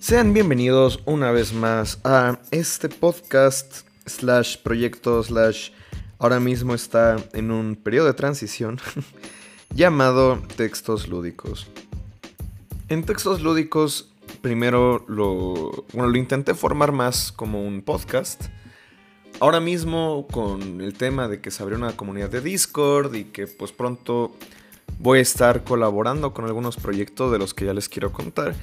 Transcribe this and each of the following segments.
Sean bienvenidos una vez más a este podcast / proyecto / ahora mismo está en un periodo de transición llamado Textos Lúdicos. En Textos Lúdicos primero lo intenté formar más como un podcast. Ahora mismo con el tema de que se abrió una comunidad de Discord y que pues pronto voy a estar colaborando con algunos proyectos de los que ya les quiero contar,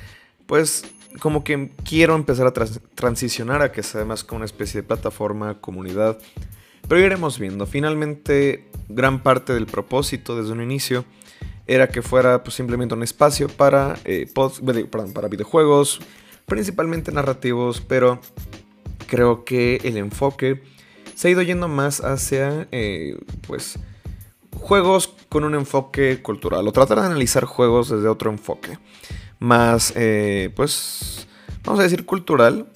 pues como que quiero empezar a transicionar a que sea más como una especie de plataforma, comunidad. Pero iremos viendo. Finalmente, gran parte del propósito desde un inicio era que fuera pues, simplemente un espacio para videojuegos, principalmente narrativos, pero creo que el enfoque se ha ido yendo más hacia pues juegos con un enfoque cultural, o tratar de analizar juegos desde otro enfoque más, pues, vamos a decir cultural,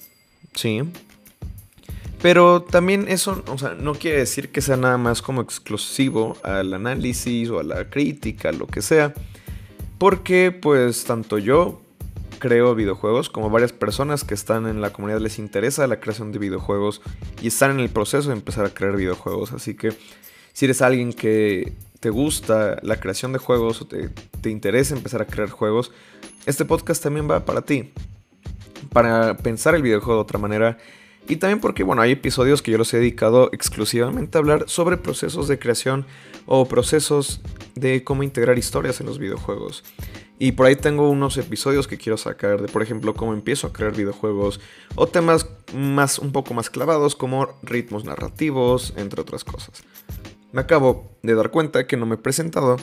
sí. Pero también eso, o sea, no quiere decir que sea nada más como exclusivo al análisis o a la crítica, lo que sea. Porque, pues, tanto yo creo videojuegos como varias personas que están en la comunidad les interesa la creación de videojuegos y están en el proceso de empezar a crear videojuegos. Así que, si eres alguien que te gusta la creación de juegos o te interesa empezar a crear juegos, este podcast también va para ti, para pensar el videojuego de otra manera. Y también porque, bueno, hay episodios que yo los he dedicado exclusivamente a hablar sobre procesos de creación o procesos de cómo integrar historias en los videojuegos. Y por ahí tengo unos episodios que quiero sacar de, por ejemplo, cómo empiezo a crear videojuegos o temas un poco más clavados como ritmos narrativos, entre otras cosas. Me acabo de dar cuenta que no me he presentado.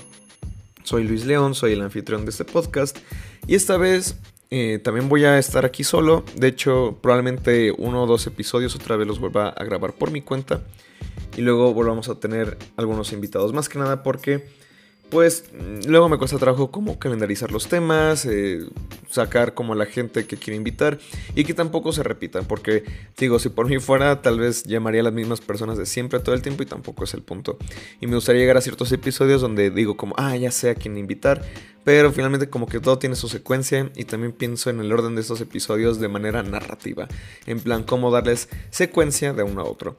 Soy Luis León, soy el anfitrión de este podcast y esta vez también voy a estar aquí solo. De hecho, probablemente 1 o 2 episodios otra vez los vuelva a grabar por mi cuenta y luego volvamos a tener algunos invitados. Más que nada porque pues luego me cuesta trabajo como calendarizar los temas, sacar como la gente que quiero invitar y que tampoco se repitan, porque digo, si por mí fuera tal vez llamaría a las mismas personas de siempre todo el tiempo y tampoco es el punto. Y me gustaría llegar a ciertos episodios donde digo como, ya sé a quién invitar, pero finalmente como que todo tiene su secuencia y también pienso en el orden de estos episodios de manera narrativa, en plan cómo darles secuencia de uno a otro.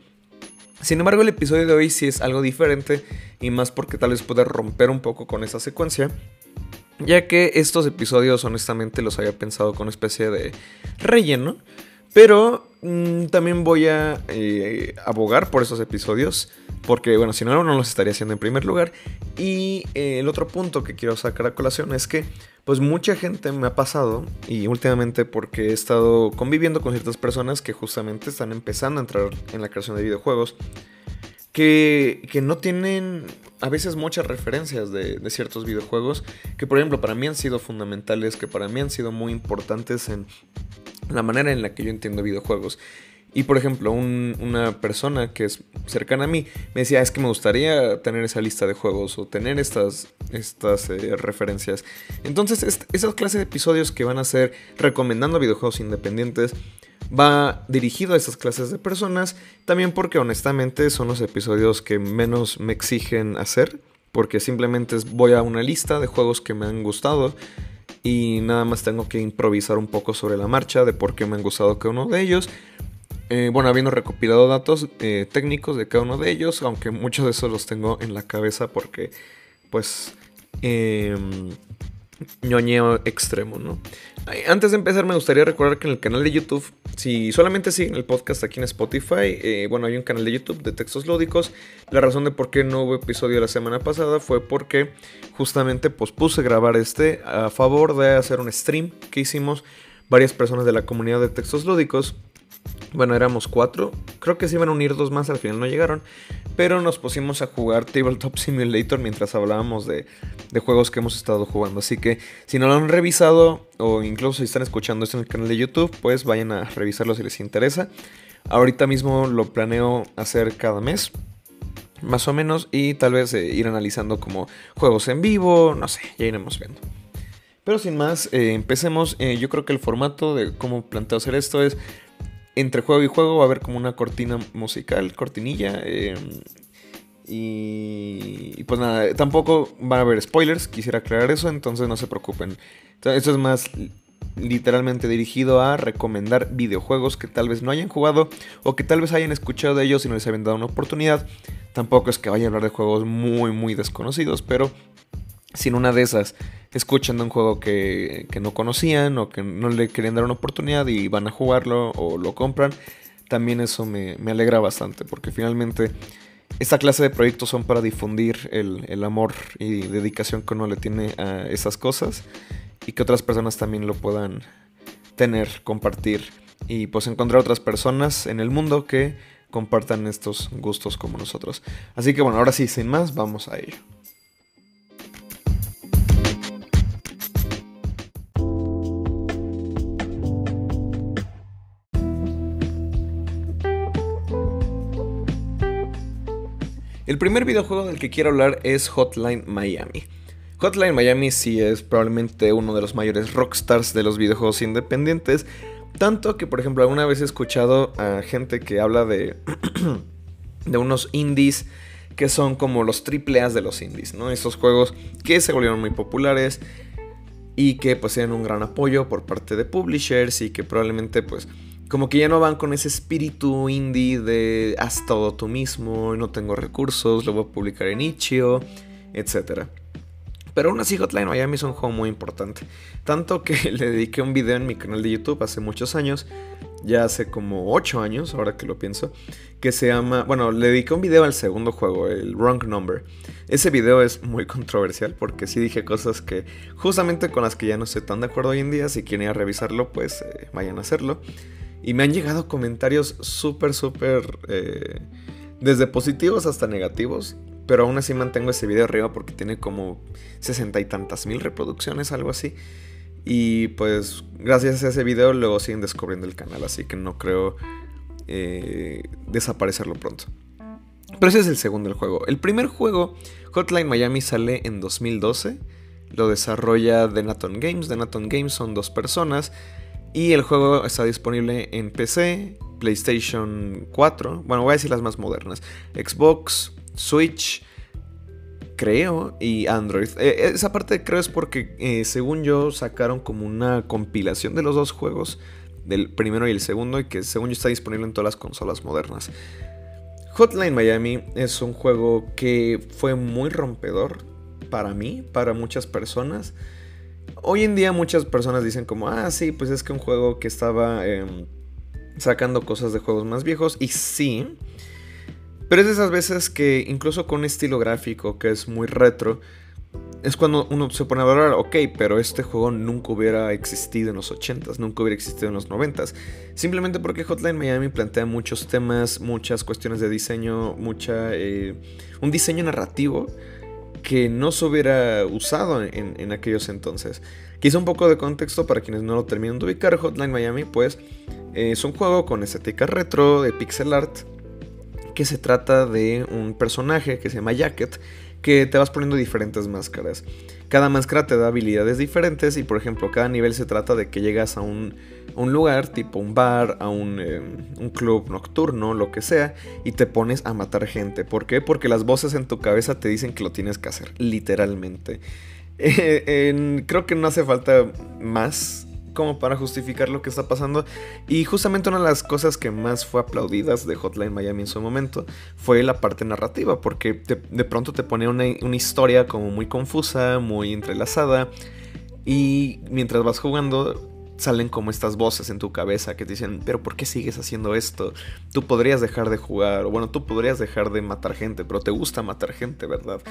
Sin embargo, el episodio de hoy sí es algo diferente y más porque tal vez pueda romper un poco con esa secuencia, ya que estos episodios honestamente los había pensado con una especie de relleno, pero también voy a abogar por esos episodios, porque bueno, si no, no los estaría haciendo en primer lugar. Y el otro punto que quiero sacar a colación es que pues mucha gente me ha pasado, y últimamente porque he estado conviviendo con ciertas personas que justamente están empezando a entrar en la creación de videojuegos, que no tienen a veces muchas referencias de ciertos videojuegos que por ejemplo para mí han sido fundamentales, que para mí han sido muy importantes en la manera en la que yo entiendo videojuegos. Y por ejemplo, una persona que es cercana a mí me decía, es que me gustaría tener esa lista de juegos o tener estas referencias. Entonces, esas clases de episodios que van a ser recomendando videojuegos independientes va dirigido a esas clases de personas. También porque honestamente son los episodios que menos me exigen hacer, porque simplemente voy a una lista de juegos que me han gustado y nada más tengo que improvisar un poco sobre la marcha de por qué me han gustado cada uno de ellos. Bueno, habiendo recopilado datos técnicos de cada uno de ellos, aunque muchos de esos los tengo en la cabeza porque, pues, ñoñeo extremo, ¿no? Antes de empezar me gustaría recordar que en el canal de YouTube, si solamente siguen el podcast aquí en Spotify, bueno, hay un canal de YouTube de Textos Lúdicos. La razón de por qué no hubo episodio la semana pasada fue porque justamente pospuse grabar a favor de hacer un stream que hicimos varias personas de la comunidad de Textos Lúdicos. Bueno, éramos 4, creo que se iban a unir 2 más, al final no llegaron, pero nos pusimos a jugar Tabletop Simulator mientras hablábamos de juegos que hemos estado jugando. Así que si no lo han revisado o incluso si están escuchando esto en el canal de YouTube, pues vayan a revisarlo si les interesa. Ahorita mismo lo planeo hacer cada mes, más o menos, y tal vez ir analizando como juegos en vivo, no sé, ya iremos viendo. Pero sin más, empecemos. Yo creo que el formato de cómo planteo hacer esto es: entre juego y juego va a haber como una cortina musical, cortinilla. Y pues nada, tampoco van a haber spoilers, quisiera aclarar eso, entonces no se preocupen. Entonces, esto es más literalmente dirigido a recomendar videojuegos que tal vez no hayan jugado o que tal vez hayan escuchado de ellos y no les habían dado una oportunidad. Tampoco es que vaya a hablar de juegos muy desconocidos, pero si en una de esas escuchan de un juego que no conocían o que no le querían dar una oportunidad y van a jugarlo o lo compran, también eso me alegra bastante, porque finalmente esta clase de proyectos son para difundir el amor y dedicación que uno le tiene a esas cosas y que otras personas también lo puedan tener, compartir y pues encontrar otras personas en el mundo que compartan estos gustos como nosotros. Así que bueno, ahora sí, sin más, vamos a ello. El primer videojuego del que quiero hablar es Hotline Miami. Hotline Miami sí es probablemente uno de los mayores rockstars de los videojuegos independientes. Tanto que, por ejemplo, alguna vez he escuchado a gente que habla de, de unos indies que son como los triple A de los indies, ¿no? Esos juegos que se volvieron muy populares y que pues tienen un gran apoyo por parte de publishers y que probablemente pues como que ya no van con ese espíritu indie de haz todo tú mismo, no tengo recursos, lo voy a publicar en itch.io, etc. Pero aún así Hotline Miami es un juego muy importante. Tanto que le dediqué un video en mi canal de YouTube hace muchos años, ya hace como 8 años, ahora que lo pienso, que se llama... Bueno, le dediqué un video al segundo juego, el Wrong Number. Ese video es muy controversial porque sí dije cosas que justamente con las que ya no estoy tan de acuerdo hoy en día. Si quieren ir a revisarlo, pues vayan a hacerlo. Y me han llegado comentarios súper, desde positivos hasta negativos. Pero aún así mantengo ese video arriba porque tiene como 60 y tantas mil reproducciones, algo así. Y pues gracias a ese video luego siguen descubriendo el canal, así que no creo desaparecerlo pronto. Pero ese es el segundo del juego. El primer juego, Hotline Miami, sale en 2012. Lo desarrolla Denaton Games. Denaton Games son 2 personas. Y el juego está disponible en PC, PlayStation 4. Bueno, voy a decir las más modernas. Xbox, Switch, creo, y Android. Esa parte creo es porque, según yo, sacaron como una compilación de los 2 juegos, del primero y el segundo, y que según yo está disponible en todas las consolas modernas. Hotline Miami es un juego que fue muy rompedor para mí, para muchas personas. Hoy en día muchas personas dicen como, sí, pues es que un juego que estaba sacando cosas de juegos más viejos, y sí. Pero es de esas veces que incluso con un estilo gráfico que es muy retro, es cuando uno se pone a valorar, ok, pero este juego nunca hubiera existido en los 80s, nunca hubiera existido en los 90s. Simplemente porque Hotline Miami plantea muchos temas, muchas cuestiones de diseño, un diseño narrativo que no se hubiera usado en aquellos entonces. Quizá un poco de contexto para quienes no lo terminan de ubicar. Hotline Miami pues es un juego con estética retro, de pixel art, que se trata de un personaje que se llama Jacket, que te vas poniendo diferentes máscaras. Cada máscara te da habilidades diferentes y por ejemplo cada nivel se trata de que llegas a un lugar, tipo un bar, a un club nocturno, lo que sea, y te pones a matar gente. ¿Por qué? Porque las voces en tu cabeza te dicen que lo tienes que hacer, literalmente. Creo que no hace falta más como para justificar lo que está pasando. Y justamente una de las cosas que más fue aplaudidas de Hotline Miami en su momento fue la parte narrativa, porque de pronto te ponía una historia como muy confusa, muy entrelazada, y mientras vas jugando salen como estas voces en tu cabeza que te dicen, pero ¿por qué sigues haciendo esto? Tú podrías dejar de jugar, o bueno, tú podrías dejar de matar gente, pero te gusta matar gente, ¿verdad?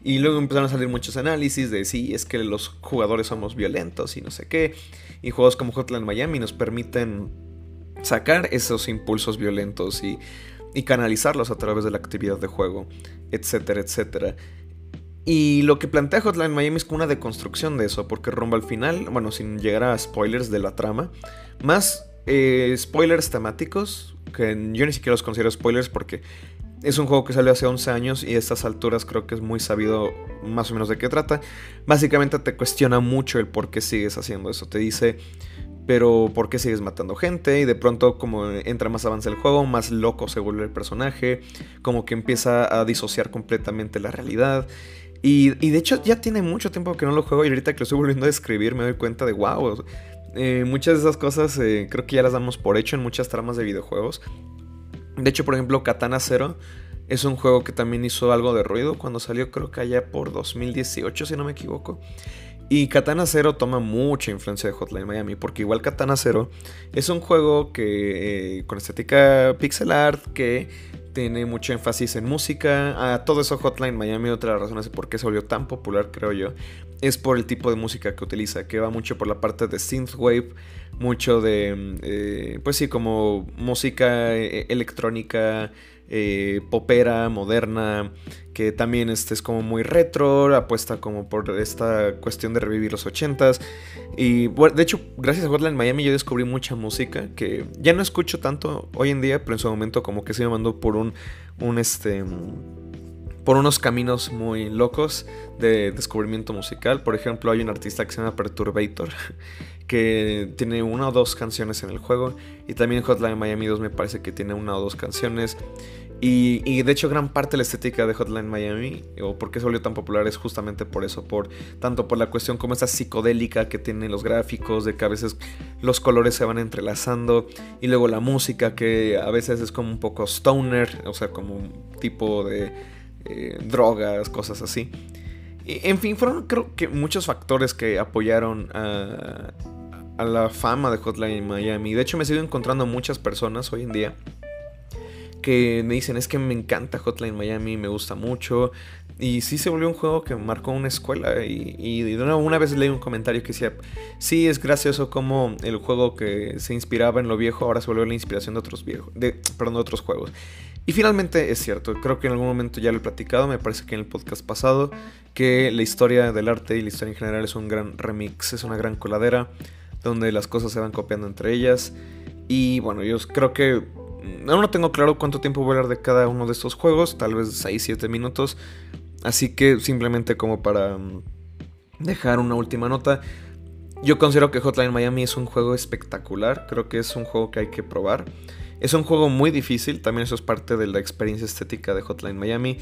Y luego empezaron a salir muchos análisis de sí, es que los jugadores somos violentos y no sé qué. Y juegos como Hotline Miami nos permiten sacar esos impulsos violentos y canalizarlos a través de la actividad de juego, etcétera, etcétera. Y lo que plantea Hotline Miami es como una deconstrucción de eso, porque rumbo al final, bueno, sin llegar a spoilers de la trama, más spoilers temáticos, que yo ni siquiera los considero spoilers porque es un juego que salió hace 11 años y a estas alturas creo que es muy sabido más o menos de qué trata. Básicamente te cuestiona mucho el por qué sigues haciendo eso, te dice, pero ¿por qué sigues matando gente? Y de pronto, como entra más avance el juego, más loco se vuelve el personaje, como que empieza a disociar completamente la realidad. Y de hecho ya tiene mucho tiempo que no lo juego y ahorita que lo estoy volviendo a describir me doy cuenta de wow, Muchas de esas cosas creo que ya las damos por hecho en muchas tramas de videojuegos. De hecho, por ejemplo, Katana Zero es un juego que también hizo algo de ruido cuando salió, creo que allá por 2018, si no me equivoco. Y Katana Zero toma mucha influencia de Hotline Miami, porque igual Katana Zero es un juego que con estética pixel art, que tiene mucho énfasis en música. Todo eso Hotline Miami, otra de las razones de por qué se volvió tan popular, creo yo, es por el tipo de música que utiliza, que va mucho por la parte de synthwave, mucho de, pues sí, como música electrónica, popera, moderna, que también es como muy retro, apuesta como por esta cuestión de revivir los 80s. Y bueno, de hecho, gracias a Hotline Miami yo descubrí mucha música que ya no escucho tanto hoy en día, pero en su momento como que se me mandó por por unos caminos muy locos de descubrimiento musical. Por ejemplo, hay un artista que se llama Perturbator, que tiene una o dos canciones en el juego. Y también Hotline Miami 2 me parece que tiene una o dos canciones. Y de hecho gran parte de la estética de Hotline Miami, o por qué se volvió tan popular, es justamente por eso, tanto por la cuestión como esta psicodélica que tienen los gráficos, de que a veces los colores se van entrelazando, y luego la música que a veces es como un poco stoner, o sea, como un tipo de drogas, cosas así. En fin, fueron creo que muchos factores que apoyaron a la fama de Hotline Miami. De hecho me sigo encontrando muchas personas hoy en día que me dicen, es que me encanta Hotline Miami, me gusta mucho. Y sí se volvió un juego que marcó una escuela. Y de nuevo, una vez leí un comentario que decía, sí, es gracioso como el juego que se inspiraba en lo viejo ahora se volvió la inspiración de otros juegos. Y finalmente es cierto, creo que en algún momento ya lo he platicado, me parece que en el podcast pasado, que la historia del arte y la historia en general es un gran remix, es una gran coladera, donde las cosas se van copiando entre ellas. Y bueno, yo creo que aún no tengo claro cuánto tiempo voy a hablar de cada uno de estos juegos, tal vez 6-7 minutos. Así que simplemente como para dejar una última nota, yo considero que Hotline Miami es un juego espectacular, creo que es un juego que hay que probar. Es un juego muy difícil, también eso es parte de la experiencia estética de Hotline Miami.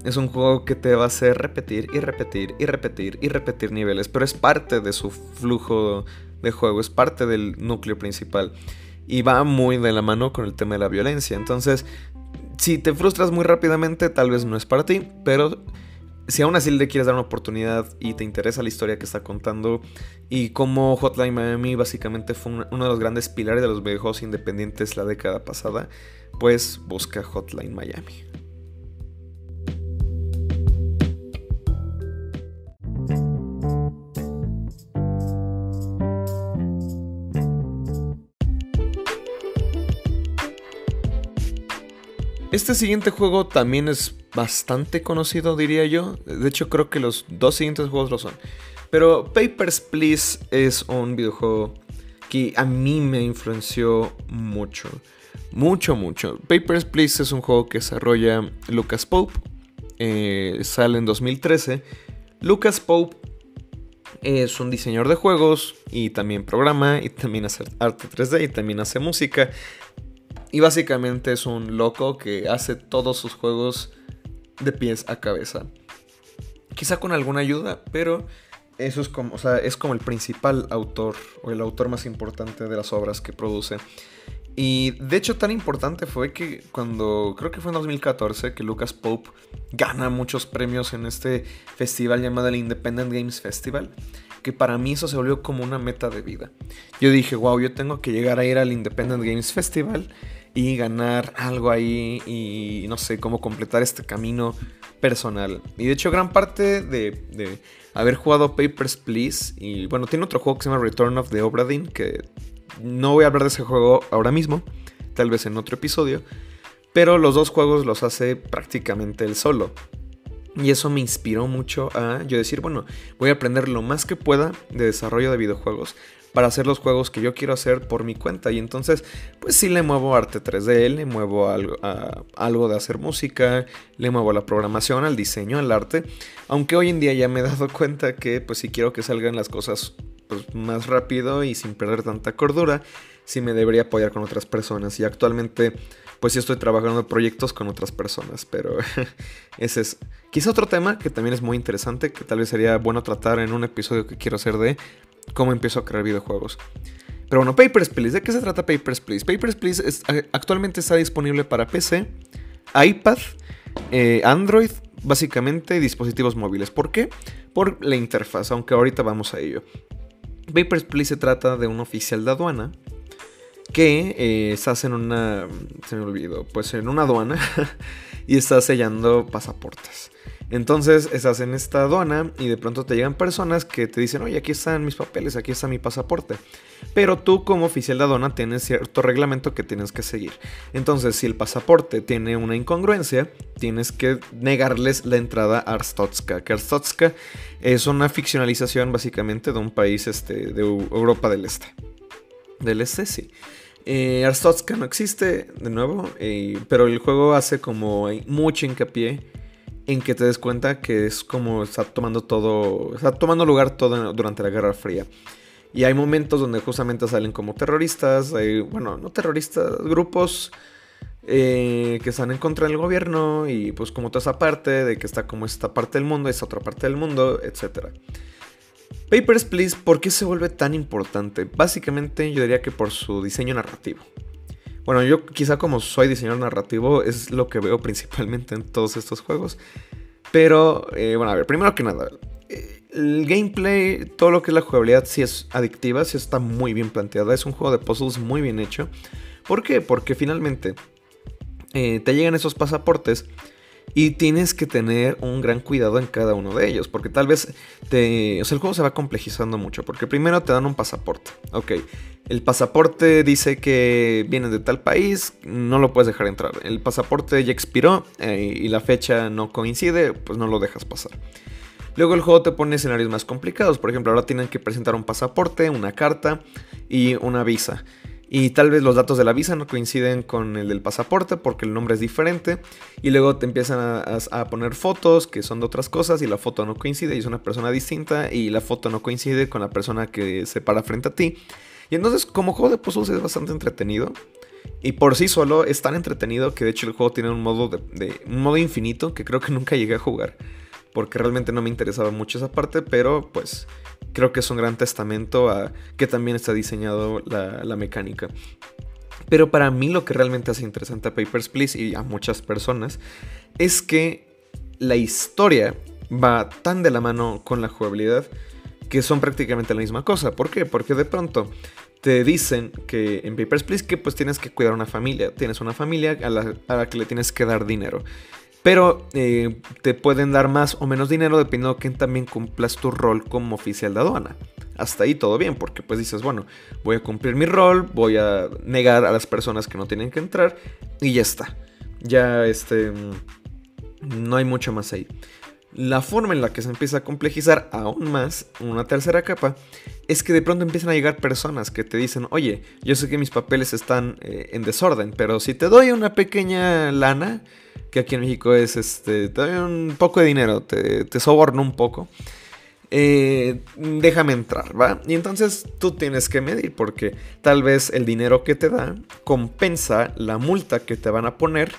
Es un juego que te va a hacer repetir y repetir y repetir y repetir niveles, pero es parte de su flujo de juego, es parte del núcleo principal. Y va muy de la mano con el tema de la violencia. Entonces, si te frustras muy rápidamente, tal vez no es para ti. Pero si aún así le quieres dar una oportunidad y te interesa la historia que está contando, y cómo Hotline Miami básicamente fue uno de los grandes pilares de los videojuegos independientes la década pasada, pues busca Hotline Miami. Este siguiente juego también es bastante conocido, diría yo. De hecho, creo que los dos siguientes juegos lo son. Pero Papers, Please es un videojuego que a mí me influenció mucho. Mucho, mucho. Papers, Please es un juego que desarrolla Lucas Pope. Sale en 2013. Lucas Pope es un diseñador de juegos y también programa y también hace arte 3D y también hace música. Y básicamente es un loco que hace todos sus juegos de pies a cabeza. Quizá con alguna ayuda, pero eso es como, o sea, es como el principal autor o el autor más importante de las obras que produce. Y de hecho tan importante fue que creo que fue en 2014, que Lucas Pope gana muchos premios en este festival llamado el Independent Games Festival, que para mí eso se volvió como una meta de vida. Yo dije, wow, yo tengo que llegar a ir al Independent Games Festival y ganar algo ahí y no sé, cómo completar este camino personal. Y de hecho gran parte de haber jugado Papers, Please, y bueno, tiene otro juego que se llama Return of the Obra Dinn, que no voy a hablar de ese juego ahora mismo, tal vez en otro episodio, pero los dos juegos los hace prácticamente él solo. Y eso me inspiró mucho a yo decir, bueno, voy a aprender lo más que pueda de desarrollo de videojuegos para hacer los juegos que yo quiero hacer por mi cuenta. Y entonces, pues sí le muevo arte 3D, le muevo algo de hacer música, le muevo a la programación, al diseño, al arte. Aunque hoy en día ya me he dado cuenta que pues si quiero que salgan las cosas pues, más rápido y sin perder tanta cordura, sí me debería apoyar con otras personas. Y actualmente pues sí estoy trabajando en proyectos con otras personas, pero ese es quizá otro tema que también es muy interesante, que tal vez sería bueno tratar en un episodio que quiero hacer de cómo empiezo a crear videojuegos. Pero bueno, Papers, Please. ¿De qué se trata Papers, Please? Papers, Please actualmente está disponible para PC, iPad, Android, básicamente dispositivos móviles. ¿Por qué? Por la interfaz, aunque ahorita vamos a ello. Papers, Please se trata de un oficial de aduana que estás en una... se me olvidó, pues en una aduana y estás sellando pasaportes. Entonces estás en esta aduana y de pronto te llegan personas que te dicen, oye, aquí están mis papeles, aquí está mi pasaporte. Pero tú como oficial de aduana tienes cierto reglamento que tienes que seguir. Entonces si el pasaporte tiene una incongruencia, tienes que negarles la entrada a Arstotzka. Que Arstotzka es una ficcionalización básicamente de un país de Europa del Este. Del Este, sí. Arstotzka no existe, de nuevo, pero el juego hace como mucho hincapié en que te des cuenta que es como está tomando lugar todo durante la Guerra Fría. Y hay momentos donde justamente salen como terroristas, no terroristas, grupos que están en contra del gobierno y pues como toda esa parte de que está como esta parte del mundo, esta otra parte del mundo, etc. Papers, Please, ¿por qué se vuelve tan importante? Básicamente yo diría que por su diseño narrativo. Bueno, yo quizá como soy diseñador narrativo es lo que veo principalmente en todos estos juegos. Pero, bueno, a ver, primero que nada, el gameplay, todo lo que es la jugabilidad sí es adictiva, sí está muy bien planteada. Es un juego de puzzles muy bien hecho. ¿Por qué? Porque finalmente te llegan esos pasaportes y tienes que tener un gran cuidado en cada uno de ellos. Porque tal vez el juego se va complejizando mucho. Porque primero te dan un pasaporte. Ok, el pasaporte dice que viene de tal país, no lo puedes dejar entrar. El pasaporte ya expiró y la fecha no coincide, pues no lo dejas pasar. Luego el juego te pone escenarios más complicados. Por ejemplo, ahora tienen que presentar un pasaporte, una carta y una visa. Y tal vez los datos de la visa no coinciden con el del pasaporte porque el nombre es diferente. Y luego te empiezan a poner fotos que son de otras cosas y la foto no coincide y es una persona distinta. Y la foto no coincide con la persona que se para frente a ti. Y entonces como juego de puzzles es bastante entretenido. Y por sí solo es tan entretenido que de hecho el juego tiene un modo, un modo infinito que creo que nunca llegué a jugar. Porque realmente no me interesaba mucho esa parte, pero pues creo que es un gran testamento a que también está diseñado la mecánica. Pero para mí lo que realmente hace interesante a Papers, Please y a muchas personas es que la historia va tan de la mano con la jugabilidad que son prácticamente la misma cosa. ¿Por qué? Porque de pronto te dicen que en Papers, Please que pues tienes que cuidar una familia. Tienes una familia a la que le tienes que dar dinero. Pero te pueden dar más o menos dinero dependiendo de que también cumplas tu rol como oficial de aduana. Hasta ahí todo bien, porque pues dices, bueno, voy a cumplir mi rol, voy a negar a las personas que no tienen que entrar y ya está. Ya no hay mucho más ahí. La forma en la que se empieza a complejizar aún más, una tercera capa, es que de pronto empiezan a llegar personas que te dicen, oye, yo sé que mis papeles están en desorden, pero si te doy una pequeña lana, que aquí en México es, te doy un poco de dinero, te soborno un poco, déjame entrar, ¿va? Y entonces tú tienes que medir, porque tal vez el dinero que te da compensa la multa que te van a poner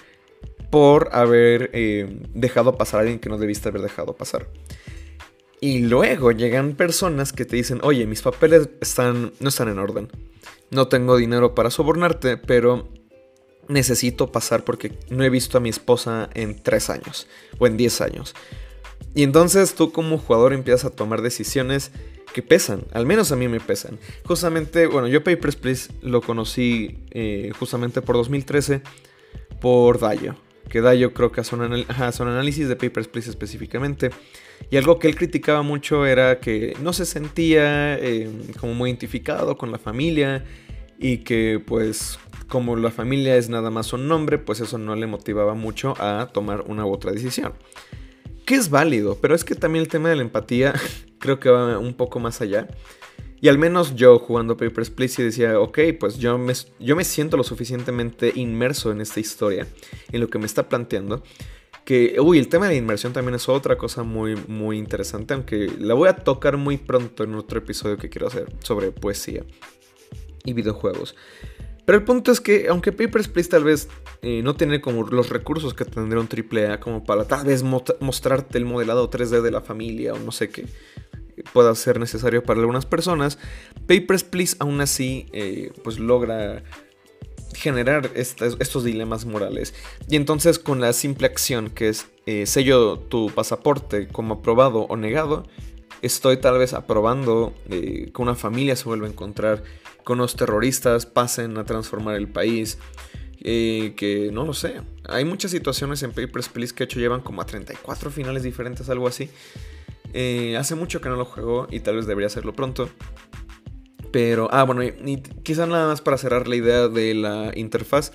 por haber dejado pasar a alguien que no debiste haber dejado pasar. Y luego llegan personas que te dicen, oye, mis papeles no están en orden. No tengo dinero para sobornarte, pero necesito pasar porque no he visto a mi esposa en 3 años o en 10 años. Y entonces tú como jugador empiezas a tomar decisiones que pesan, al menos a mí me pesan. Justamente, bueno, yo Papers, Please lo conocí justamente por 2013 por Dayo. Que Dayo creo que hace un análisis de Papers, Please específicamente. Y algo que él criticaba mucho era que no se sentía como muy identificado con la familia. Y que pues como la familia es nada más un nombre, pues eso no le motivaba mucho a tomar una u otra decisión. Que es válido, pero es que también el tema de la empatía creo que va un poco más allá. Y al menos yo jugando Papers, Please decía, ok, pues yo me siento lo suficientemente inmerso en esta historia, en lo que me está planteando, que, el tema de la inmersión también es otra cosa muy, muy interesante, aunque la voy a tocar muy pronto en otro episodio que quiero hacer sobre poesía y videojuegos. Pero el punto es que, aunque Papers, Please tal vez no tiene como los recursos que tendría un AAA como para tal vez mostrarte el modelado 3D de la familia o no sé qué, pueda ser necesario para algunas personas, Papers, Please aún así pues logra generar estos dilemas morales. Y entonces con la simple acción que es sello tu pasaporte como aprobado o negado, estoy tal vez aprobando que una familia se vuelva a encontrar, que unos terroristas pasen a transformar el país, que no lo sé. Hay muchas situaciones en Papers, Please que de hecho llevan como a 34 finales diferentes, algo así. Hace mucho que no lo juego y tal vez debería hacerlo pronto. Pero, bueno, y quizá nada más para cerrar la idea de la interfaz.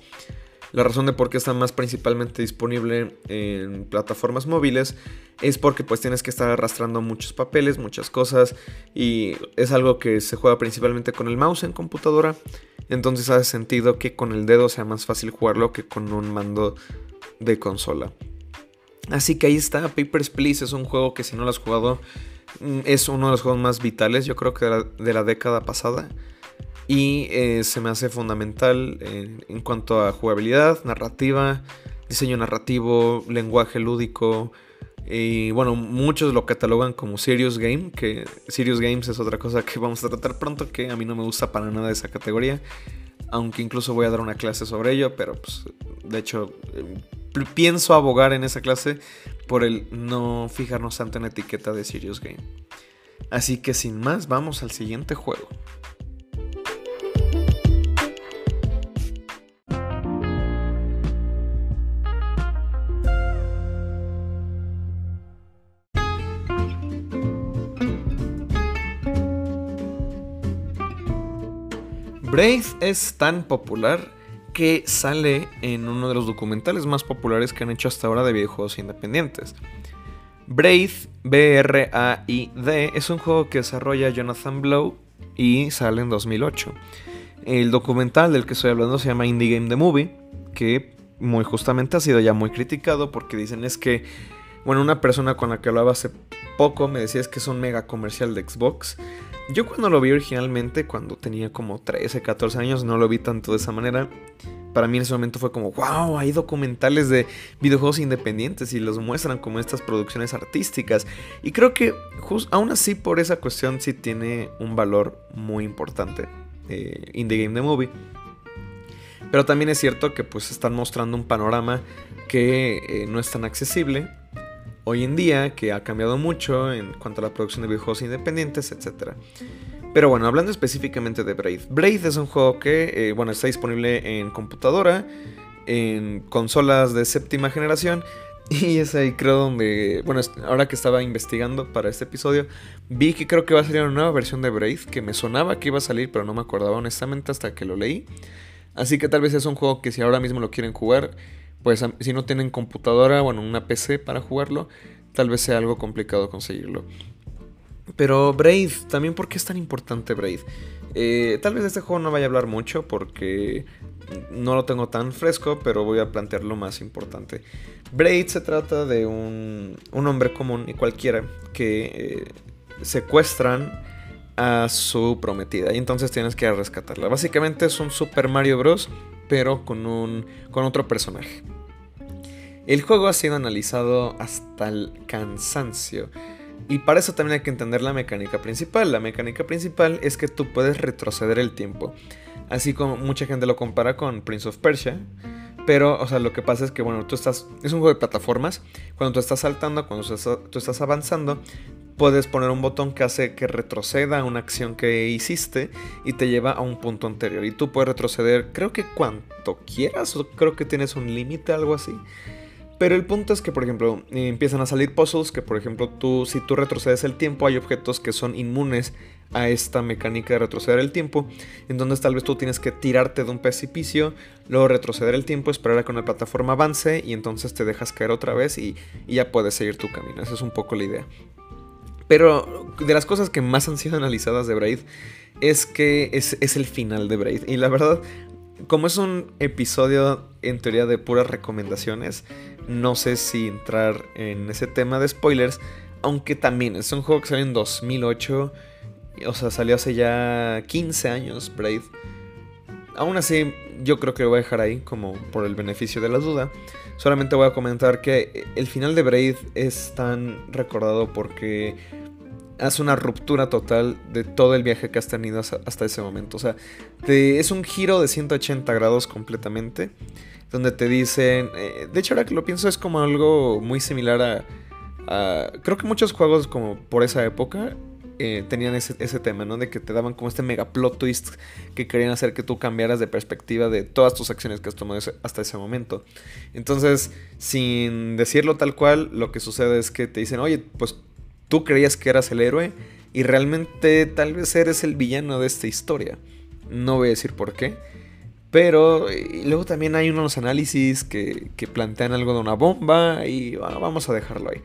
La razón de por qué está más principalmente disponible en plataformas móviles es porque pues tienes que estar arrastrando muchos papeles, muchas cosas, y es algo que se juega principalmente con el mouse en computadora. Entonces hace sentido que con el dedo sea más fácil jugarlo que con un mando de consola. Así que ahí está, Papers, Please es un juego que si no lo has jugado es uno de los juegos más vitales, yo creo que de la década pasada. Y se me hace fundamental en cuanto a jugabilidad, narrativa, diseño narrativo, lenguaje lúdico. Y bueno, muchos lo catalogan como Serious Game, que Serious Games es otra cosa que vamos a tratar pronto, que a mí no me gusta para nada esa categoría. Aunque incluso voy a dar una clase sobre ello, pero pues de hecho pienso abogar en esa clase por el no fijarnos tanto en la etiqueta de Serious Game. Así que sin más, vamos al siguiente juego. Braid es tan popular que sale en uno de los documentales más populares que han hecho hasta ahora de videojuegos independientes. Braid, B-R-A-I-D, es un juego que desarrolla Jonathan Blow y sale en 2008. El documental del que estoy hablando se llama Indie Game The Movie, que muy justamente ha sido ya muy criticado porque dicen es que, bueno, una persona con la que hablaba hace poco me decía es que es un mega comercial de Xbox. Yo cuando lo vi originalmente, cuando tenía como 13, 14 años, no lo vi tanto de esa manera. Para mí en ese momento fue como, wow, hay documentales de videojuegos independientes y los muestran como estas producciones artísticas. Y creo que aún así por esa cuestión sí tiene un valor muy importante, Indie Game The Movie. Pero también es cierto que pues están mostrando un panorama que no es tan accesible hoy en día, que ha cambiado mucho en cuanto a la producción de videojuegos independientes, etc. Pero bueno, hablando específicamente de Braid. Braid es un juego que, bueno, está disponible en computadora, en consolas de séptima generación. Y es ahí creo donde, bueno, ahora que estaba investigando para este episodio, vi que creo que va a salir una nueva versión de Braid, que me sonaba que iba a salir, pero no me acordaba honestamente hasta que lo leí. Así que tal vez es un juego que si ahora mismo lo quieren jugar, pues si no tienen computadora, bueno, una PC para jugarlo, tal vez sea algo complicado conseguirlo. Pero Braid, también ¿por qué es tan importante Braid? Tal vez de este juego no vaya a hablar mucho porque no lo tengo tan fresco, pero voy a plantear lo más importante. Braid se trata de un hombre común y cualquiera que secuestran a su prometida y entonces tienes que ir a rescatarla. Básicamente es un Super Mario Bros, pero con otro personaje. El juego ha sido analizado hasta el cansancio y para eso también hay que entender la mecánica principal. La mecánica principal es que tú puedes retroceder el tiempo, así como mucha gente lo compara con Prince of Persia. Pero, o sea, lo que pasa es que, bueno, es un juego de plataformas. Cuando tú estás saltando, cuando tú estás avanzando, puedes poner un botón que hace que retroceda una acción que hiciste y te lleva a un punto anterior. Y tú puedes retroceder, creo que cuanto quieras, o creo que tienes un límite, algo así. Pero el punto es que, por ejemplo, empiezan a salir puzzles que, por ejemplo, si tú retrocedes el tiempo, hay objetos que son inmunes a esta mecánica de retroceder el tiempo. Entonces tal vez tú tienes que tirarte de un precipicio, luego retroceder el tiempo, esperar a que una plataforma avance y entonces te dejas caer otra vez y ya puedes seguir tu camino. Esa es un poco la idea. Pero de las cosas que más han sido analizadas de Braid es que es el final de Braid. Y la verdad, como es un episodio en teoría de puras recomendaciones, no sé si entrar en ese tema de spoilers. Aunque también es un juego que salió en 2008. O sea, salió hace ya 15 años Braid. Aún así, yo creo que lo voy a dejar ahí como por el beneficio de la duda. Solamente voy a comentar que el final de Braid es tan recordado porque hace una ruptura total de todo el viaje que has tenido hasta ese momento. O sea, es un giro de 180 grados completamente, donde te dicen... de hecho, ahora que lo pienso, es como algo muy similar creo que muchos juegos como por esa época tenían ese tema, ¿no? De que te daban como este mega plot twist que querían hacer que tú cambiaras de perspectiva de todas tus acciones que has tomado hasta ese momento. Entonces, sin decirlo tal cual, lo que sucede es que te dicen, oye, pues tú creías que eras el héroe y realmente tal vez eres el villano de esta historia. No voy a decir por qué. Pero luego también hay unos análisis que plantean algo de una bomba y bueno, vamos a dejarlo ahí.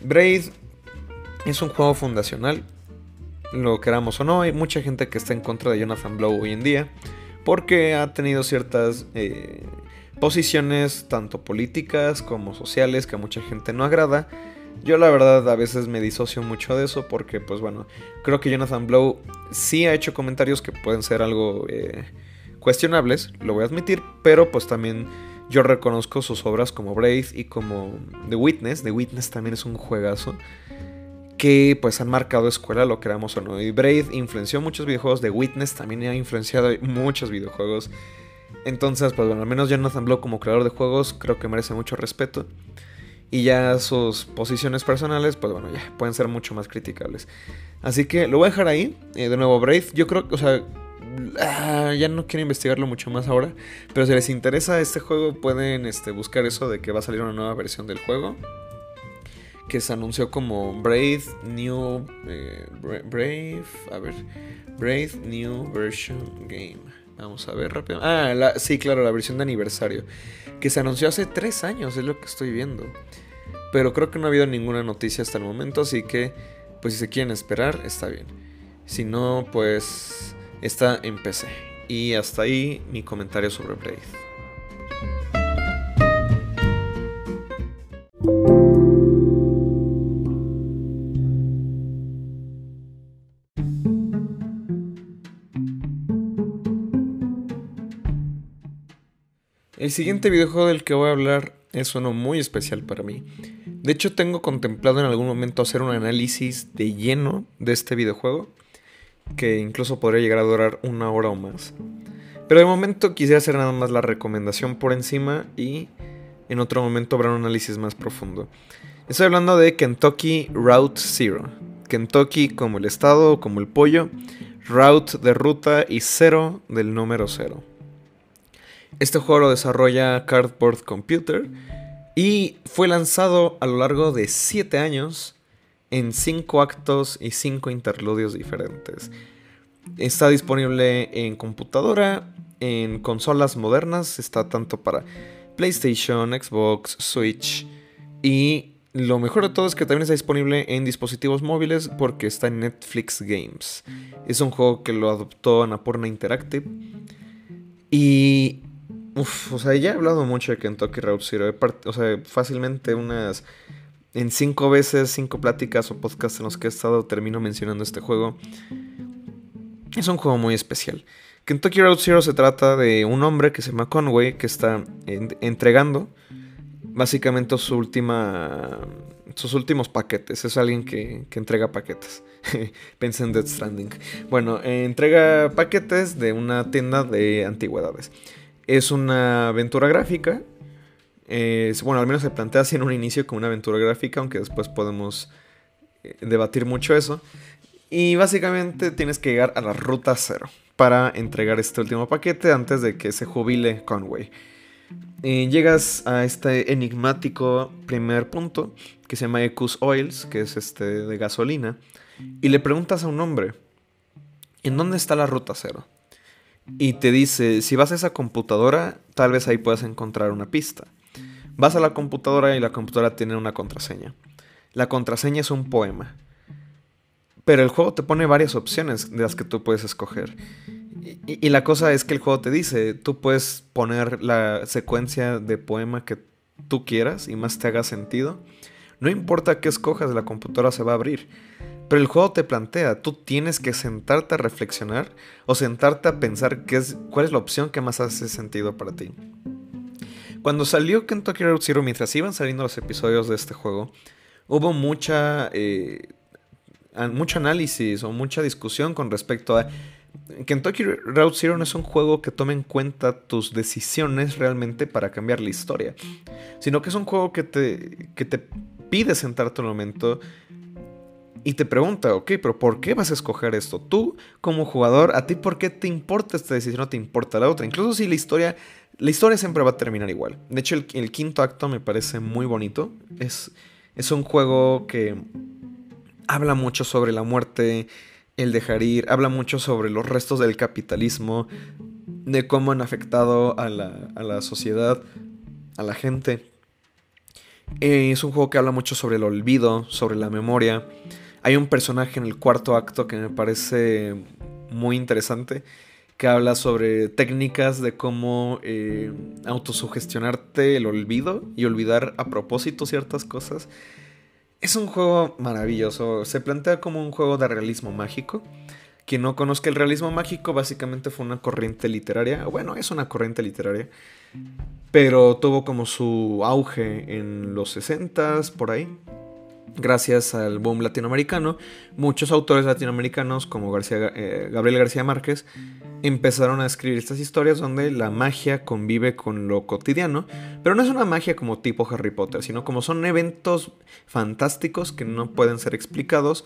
Braid es un juego fundacional, lo queramos o no. Hay mucha gente que está en contra de Jonathan Blow hoy en día porque ha tenido ciertas posiciones tanto políticas como sociales que a mucha gente no agrada. Yo la verdad a veces me disocio mucho de eso porque pues bueno, creo que Jonathan Blow sí ha hecho comentarios que pueden ser algo cuestionables, lo voy a admitir, pero pues también yo reconozco sus obras como Braid y como The Witness. The Witness también es un juegazo que pues han marcado escuela, lo queramos o no. Y Braid influenció muchos videojuegos, The Witness también ha influenciado muchos videojuegos. Entonces, pues bueno, al menos Jonathan Blow como creador de juegos creo que merece mucho respeto. Y ya sus posiciones personales, pues bueno, ya pueden ser mucho más criticables. Así que lo voy a dejar ahí. De nuevo, Braid, yo creo que, o sea, ya no quiero investigarlo mucho más ahora. Pero si les interesa este juego, pueden buscar eso de que va a salir una nueva versión del juego. Que se anunció como Braid New... Braid New Version Game. Vamos a ver rápido. Sí, claro, la versión de aniversario. Que se anunció hace 3 años, es lo que estoy viendo. Pero creo que no ha habido ninguna noticia hasta el momento, así que pues si se quieren esperar, está bien. Si no, pues está en PC. Y hasta ahí mi comentario sobre Braid. El siguiente videojuego del que voy a hablar es uno muy especial para mí. De hecho, tengo contemplado en algún momento hacer un análisis de lleno de este videojuego, que incluso podría llegar a durar 1 hora o más. Pero de momento quisiera hacer nada más la recomendación por encima y en otro momento habrá un análisis más profundo. Estoy hablando de Kentucky Route Zero. Kentucky como el estado o como el pollo, Route de ruta y Zero del número 0. Este juego lo desarrolla Cardboard Computer y fue lanzado a lo largo de 7 años en 5 actos y 5 interludios diferentes. Está disponible en computadora, en consolas modernas, está tanto para PlayStation, Xbox, Switch y lo mejor de todo es que también está disponible en dispositivos móviles porque está en Netflix Games. Es un juego que lo adoptó Annapurna Interactive y... o sea, ya he hablado mucho de Kentucky Route Zero. O sea, fácilmente en 5 veces, 5 pláticas o podcasts en los que he estado termino mencionando este juego. Es un juego muy especial. Kentucky Route Zero se trata de un hombre que se llama Conway que está entregando básicamente sus últimos paquetes. Es alguien que entrega paquetes. Pensé en Death Stranding. Bueno, entrega paquetes de una tienda de antigüedades. Es una aventura gráfica. Bueno, al menos se plantea así en un inicio como una aventura gráfica, aunque después podemos debatir mucho eso. Y básicamente tienes que llegar a la ruta 0 para entregar este último paquete antes de que se jubile Conway. Llegas a este enigmático primer punto que se llama Ecus Oils, que es de gasolina, y le preguntas a un hombre, ¿en dónde está la ruta 0? Y te dice, si vas a esa computadora, tal vez ahí puedas encontrar una pista. Vas a la computadora y la computadora tiene una contraseña. La contraseña es un poema. Pero el juego te pone varias opciones de las que tú puedes escoger. Y la cosa es que el juego te dice, tú puedes poner la secuencia de poema que tú quieras y más te haga sentido. No importa qué escojas, la computadora se va a abrir. Pero el juego te plantea, tú tienes que sentarte a reflexionar o sentarte a pensar cuál es la opción que más hace sentido para ti. Cuando salió Kentucky Route Zero, mientras iban saliendo los episodios de este juego, hubo mucha mucho análisis o mucha discusión con respecto a... Kentucky Route Zero no es un juego que tome en cuenta tus decisiones realmente para cambiar la historia, sino que es un juego que te pide sentarte un momento y te pregunta, ok, pero ¿por qué vas a escoger esto? Tú, como jugador, ¿a ti por qué te importa esta decisión o te importa la otra? Incluso si la historia siempre va a terminar igual. De hecho, el quinto acto me parece muy bonito. Es un juego que habla mucho sobre la muerte, el dejar ir, habla mucho sobre los restos del capitalismo, de cómo han afectado a la sociedad, a la gente. Es un juego que habla mucho sobre el olvido, sobre la memoria. Hay un personaje en el cuarto acto que me parece muy interesante, que habla sobre técnicas de cómo autosugestionarte el olvido y olvidar a propósito ciertas cosas. Es un juego maravilloso, se plantea como un juego de realismo mágico. Quien no conozca el realismo mágico, básicamente fue una corriente literaria, bueno, es una corriente literaria, pero tuvo como su auge en los 60s, por ahí. Gracias al boom latinoamericano, muchos autores latinoamericanos como Gabriel García Márquez empezaron a escribir estas historias donde la magia convive con lo cotidiano, pero no es una magia como tipo Harry Potter, sino como son eventos fantásticos que no pueden ser explicados,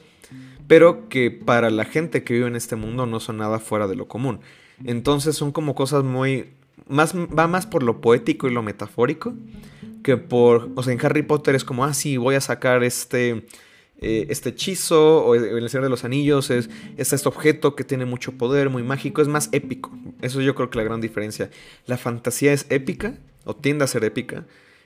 pero que para la gente que vive en este mundo no son nada fuera de lo común. Entonces son como cosas va más por lo poético y lo metafórico que por... O sea, en Harry Potter es como, sí, voy a sacar este hechizo, o en el Señor de los Anillos es este objeto que tiene mucho poder, muy mágico, es más épico. Eso yo creo que la gran diferencia. La fantasía es épica, o tiende a ser épica,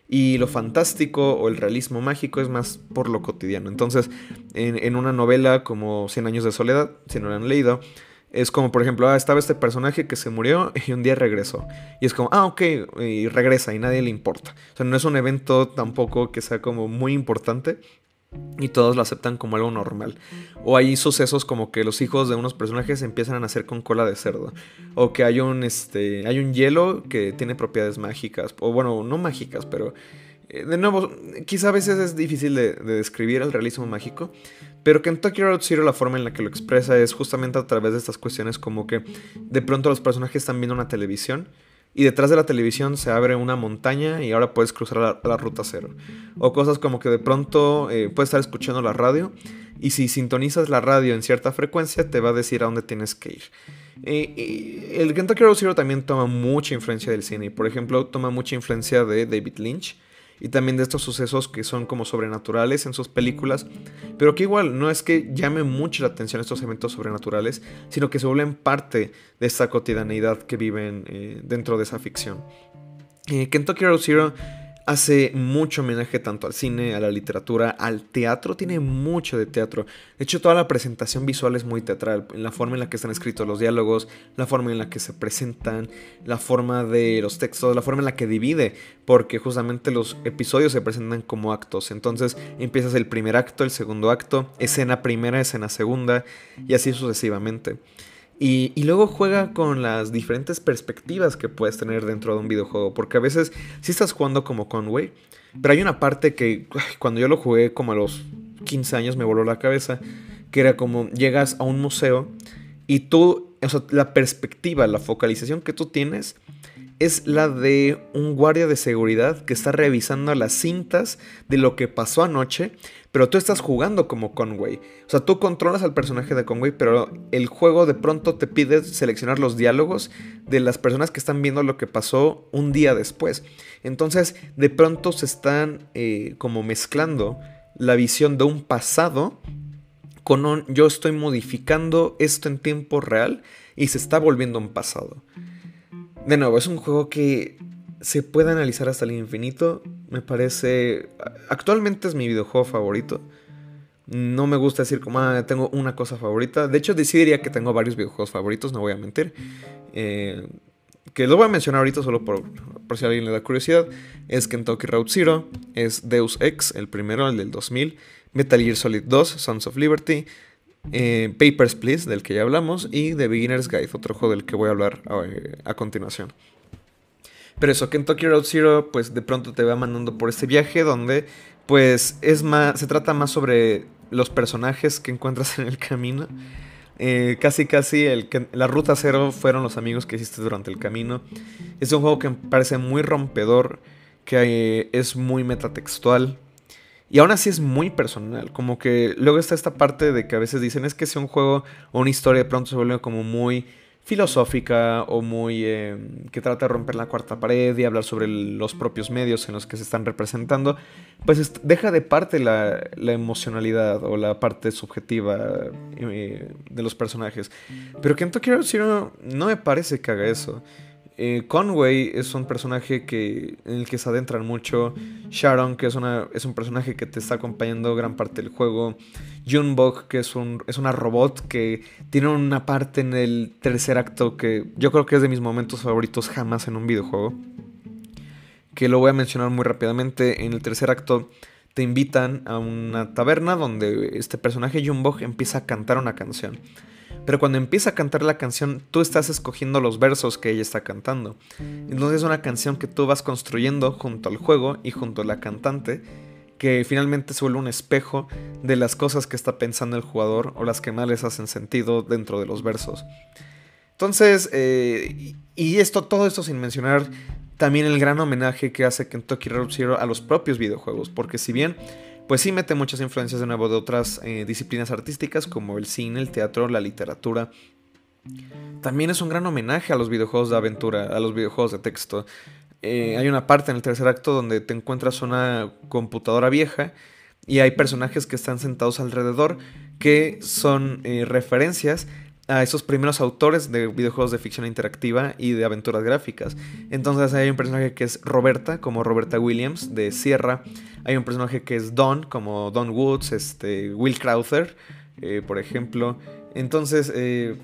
y lo fantástico o el realismo mágico es más por lo cotidiano. Entonces, en una novela como 100 años de soledad, si no la han leído, es como, por ejemplo, estaba este personaje que se murió y un día regresó. Y es como, ok, y regresa y nadie le importa. O sea, no es un evento tampoco que sea como muy importante y todos lo aceptan como algo normal. O hay sucesos como que los hijos de unos personajes empiezan a nacer con cola de cerdo. O que hay un hielo que tiene propiedades mágicas. O bueno, no mágicas, pero... de nuevo, quizá a veces es difícil de describir el realismo mágico, pero Kentucky Route Zero, la forma en la que lo expresa es justamente a través de estas cuestiones como que de pronto los personajes están viendo una televisión y detrás de la televisión se abre una montaña y ahora puedes cruzar la ruta cero. O cosas como que de pronto puedes estar escuchando la radio y si sintonizas la radio en cierta frecuencia te va a decir a dónde tienes que ir. El Kentucky Route Zero también toma mucha influencia del cine. Por ejemplo, toma mucha influencia de David Lynch y también de estos sucesos que son como sobrenaturales en sus películas, pero que igual no es que llame mucho la atención estos eventos sobrenaturales, sino que se vuelven parte de esta cotidianeidad que viven dentro de esa ficción. Kentucky Route Zero hace mucho homenaje tanto al cine, a la literatura, al teatro, tiene mucho de teatro. De hecho, toda la presentación visual es muy teatral, en la forma en la que están escritos los diálogos, la forma en la que se presentan, la forma de los textos, la forma en la que divide, porque justamente los episodios se presentan como actos. Entonces empiezas el primer acto, el segundo acto, escena primera, escena segunda, y así sucesivamente. Y luego juega con las diferentes perspectivas que puedes tener dentro de un videojuego. Porque a veces sí estás jugando como Conway, pero hay una parte que cuando yo lo jugué como a los 15 años me voló la cabeza. Que era como llegas a un museo y tú, o sea, la perspectiva, la focalización que tú tienes es la de un guardia de seguridad que está revisando las cintas de lo que pasó anoche, pero tú estás jugando como Conway. O sea, tú controlas al personaje de Conway, pero el juego de pronto te pide seleccionar los diálogos de las personas que están viendo lo que pasó un día después. Entonces, de pronto se están como mezclando la visión de un pasado con un yo estoy modificando esto en tiempo real y se está volviendo un pasado. De nuevo, es un juego que se puede analizar hasta el infinito. Me parece... Actualmente es mi videojuego favorito. No me gusta decir como, tengo una cosa favorita. De hecho, sí diría que tengo varios videojuegos favoritos, no voy a mentir. Que lo voy a mencionar ahorita solo por si a alguien le da curiosidad. Es Kentucky Route Zero, es Deus Ex, el primero, el del 2000. Metal Gear Solid 2, Sons of Liberty. Papers, Please, del que ya hablamos, y The Beginner's Guide, otro juego del que voy a hablar a continuación. Pero eso, Kentucky Route Zero, pues de pronto te va mandando por este viaje donde, pues, se trata más sobre los personajes que encuentras en el camino. Casi la ruta cero fueron los amigos que hiciste durante el camino. Es un juego que me parece muy rompedor, que es muy metatextual y aún así es muy personal. Como que luego está esta parte de que a veces dicen es que si un juego o una historia de pronto se vuelve como muy filosófica o muy que trata de romper la cuarta pared y hablar sobre los propios medios en los que se están representando, pues deja de parte la emocionalidad o la parte subjetiva de los personajes. Pero Kentucky Route Zero no me parece que haga eso. Conway es un personaje en el que se adentran mucho. Sharon, que es un personaje que te está acompañando gran parte del juego. Junebug, que es una robot que tiene una parte en el tercer acto que yo creo que es de mis momentos favoritos jamás en un videojuego. Que lo voy a mencionar muy rápidamente. En el tercer acto te invitan a una taberna donde este personaje Junebug empieza a cantar una canción. Pero cuando empieza a cantar la canción, tú estás escogiendo los versos que ella está cantando. Entonces es una canción que tú vas construyendo junto al juego y junto a la cantante, que finalmente se vuelve un espejo de las cosas que está pensando el jugador o las que más les hacen sentido dentro de los versos. Entonces, todo esto sin mencionar también el gran homenaje que hace Kentucky Route Zero a los propios videojuegos, porque si bien pues sí mete muchas influencias de nuevo de otras disciplinas artísticas como el cine, el teatro, la literatura, también es un gran homenaje a los videojuegos de aventura, a los videojuegos de texto. Hay una parte en el tercer acto donde te encuentras una computadora vieja y hay personajes que están sentados alrededor que son referencias a esos primeros autores de videojuegos de ficción interactiva y de aventuras gráficas. Entonces hay un personaje que es Roberta, como Roberta Williams de Sierra. Hay un personaje que es Don, como Don Woods, Will Crowther, por ejemplo. Entonces, se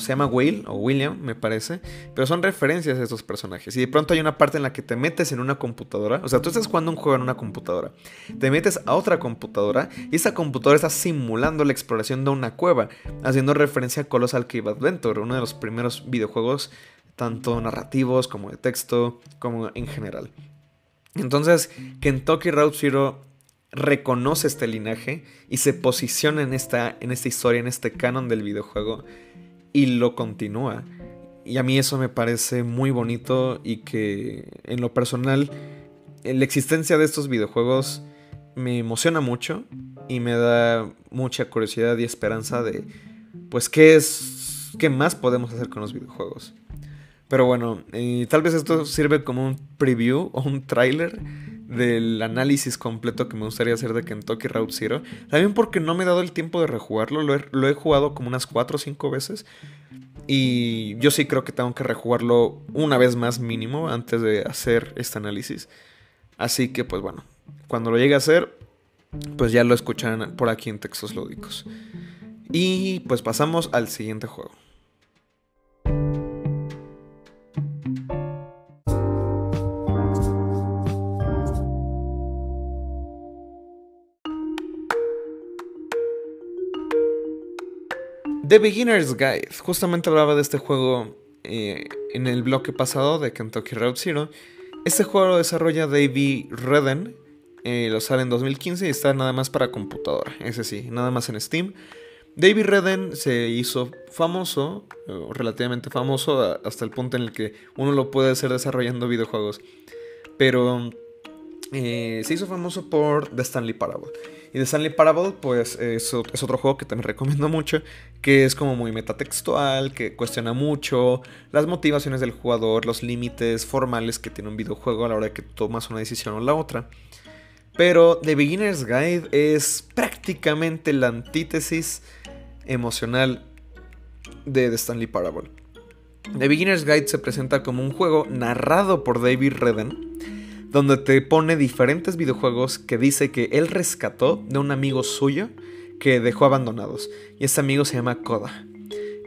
llama Will o William, me parece. Pero son referencias a estos personajes. Y de pronto hay una parte en la que te metes en una computadora. O sea, tú estás jugando un juego en una computadora. Te metes a otra computadora y esa computadora está simulando la exploración de una cueva, haciendo referencia a Colossal Cave Adventure, uno de los primeros videojuegos, tanto narrativos como de texto, como en general. Entonces, Kentucky Route Zero reconoce este linaje y se posiciona en esta historia, en este canon del videojuego y lo continúa. Y a mí eso me parece muy bonito y que en lo personal la existencia de estos videojuegos me emociona mucho y me da mucha curiosidad y esperanza de pues qué más podemos hacer con los videojuegos. Pero bueno, tal vez esto sirve como un preview o un tráiler del análisis completo que me gustaría hacer de Kentucky Route Zero. También porque no me he dado el tiempo de rejugarlo. Lo he jugado como unas 4 o 5 veces. Y yo sí creo que tengo que rejugarlo una vez más mínimo antes de hacer este análisis. Así que pues bueno, cuando lo llegue a hacer, pues ya lo escucharán por aquí en Textos Lúdicos. Y pues pasamos al siguiente juego. The Beginner's Guide. Justamente hablaba de este juego en el bloque pasado de Kentucky Route Zero. Este juego lo desarrolla Davey Redden. Lo sale en 2015 y está nada más para computadora. Ese sí, nada más en Steam. Davey Redden se hizo famoso, relativamente famoso, hasta el punto en el que uno lo puede hacer desarrollando videojuegos. Pero se hizo famoso por The Stanley Parable. Y The Stanley Parable, pues, es otro juego que también recomiendo mucho, que es como muy metatextual, que cuestiona mucho las motivaciones del jugador, los límites formales que tiene un videojuego a la hora de que tomas una decisión o la otra. Pero The Beginner's Guide es prácticamente la antítesis emocional de The Stanley Parable. The Beginner's Guide se presenta como un juego narrado por Davey Redden, donde te pone diferentes videojuegos que dice que él rescató de un amigo suyo que dejó abandonados. Y ese amigo se llama Koda.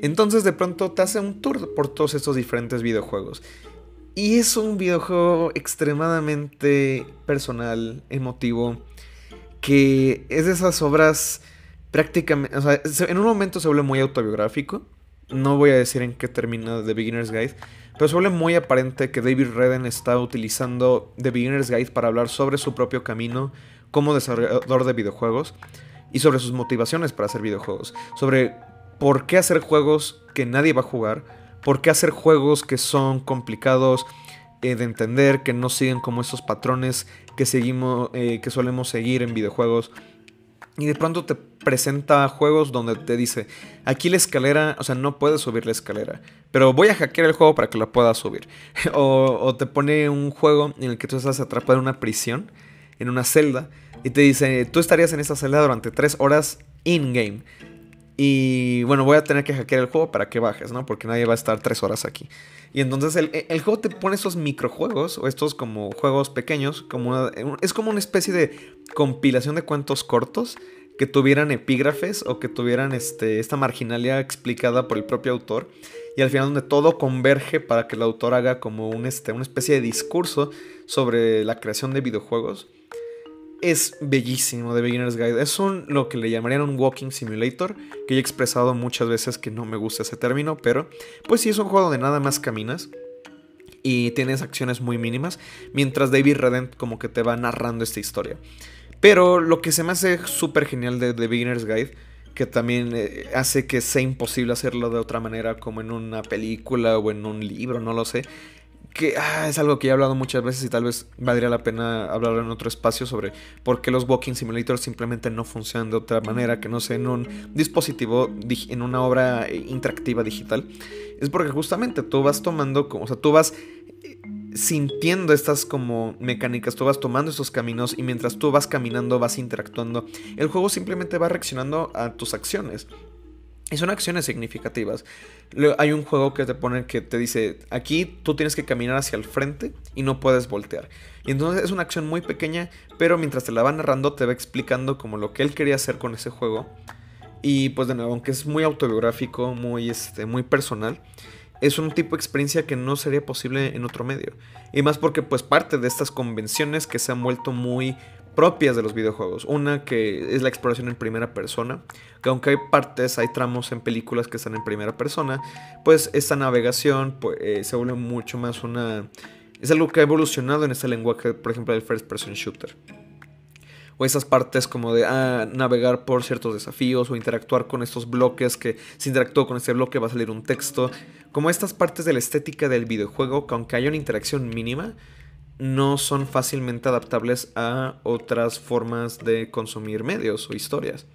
Entonces de pronto te hace un tour por todos estos diferentes videojuegos. Y es un videojuego extremadamente personal, emotivo, que es de esas obras prácticamente... O sea, en un momento se vuelve muy autobiográfico. No voy a decir en qué termina The Beginner's Guide, pero se vuelve muy aparente que Davey Redden está utilizando The Beginner's Guide para hablar sobre su propio camino como desarrollador de videojuegos. y sobre sus motivaciones para hacer videojuegos, sobre por qué hacer juegos que nadie va a jugar, por qué hacer juegos que son complicados de entender, que no siguen como esos patrones que que solemos seguir en videojuegos. Y de pronto te presenta juegos donde te dice, aquí la escalera, o sea, no puedes subir la escalera, pero voy a hackear el juego para que la puedas subir. O te pone un juego en el que tú estás atrapado en una prisión, en una celda, y te dice, tú estarías en esa celda durante 3 horas in-game. Y bueno, voy a tener que hackear el juego para que bajes, ¿no? Porque nadie va a estar 3 horas aquí. Y entonces el juego te pone estos microjuegos, o estos como juegos pequeños, es como una especie de compilación de cuentos cortos que tuvieran epígrafes o que tuvieran esta marginalia explicada por el propio autor. Y al final donde todo converge para que el autor haga como una especie de discurso sobre la creación de videojuegos. Es bellísimo The Beginner's Guide. Es lo que le llamarían un walking simulator, que ya he expresado muchas veces que no me gusta ese término, pero pues sí es un juego donde nada más caminas y tienes acciones muy mínimas, mientras David Redent como que te va narrando esta historia. Pero lo que se me hace súper genial de The Beginner's Guide, que también hace que sea imposible hacerlo de otra manera, como en una película o en un libro, no lo sé, que es algo que ya he hablado muchas veces y tal vez valdría la pena hablar en otro espacio sobre por qué los walking simulators simplemente no funcionan de otra manera que no sea en un dispositivo, en una obra interactiva digital. Es porque justamente tú vas tomando, o sea, tú vas sintiendo estas como mecánicas, tú vas tomando estos caminos y mientras tú vas caminando, vas interactuando, el juego simplemente va reaccionando a tus acciones. Y son acciones significativas. Hay un juego que te dice, aquí tú tienes que caminar hacia el frente y no puedes voltear. Y entonces es una acción muy pequeña, pero mientras te la va narrando te va explicando como lo que él quería hacer con ese juego. Y pues de nuevo, aunque es muy autobiográfico, muy personal, es un tipo de experiencia que no sería posible en otro medio. Y más porque pues parte de estas convenciones que se han vuelto muy propias de los videojuegos. Una que es la exploración en primera persona, que aunque hay tramos en películas que están en primera persona, pues esta navegación pues, se vuelve mucho más es algo que ha evolucionado en este lenguaje, por ejemplo, del first person shooter. O esas partes como de navegar por ciertos desafíos o interactuar con estos bloques, que si interactúo con este bloque va a salir un texto. Como estas partes de la estética del videojuego, que aunque haya una interacción mínima, no son fácilmente adaptables a otras formas de consumir medios o historias.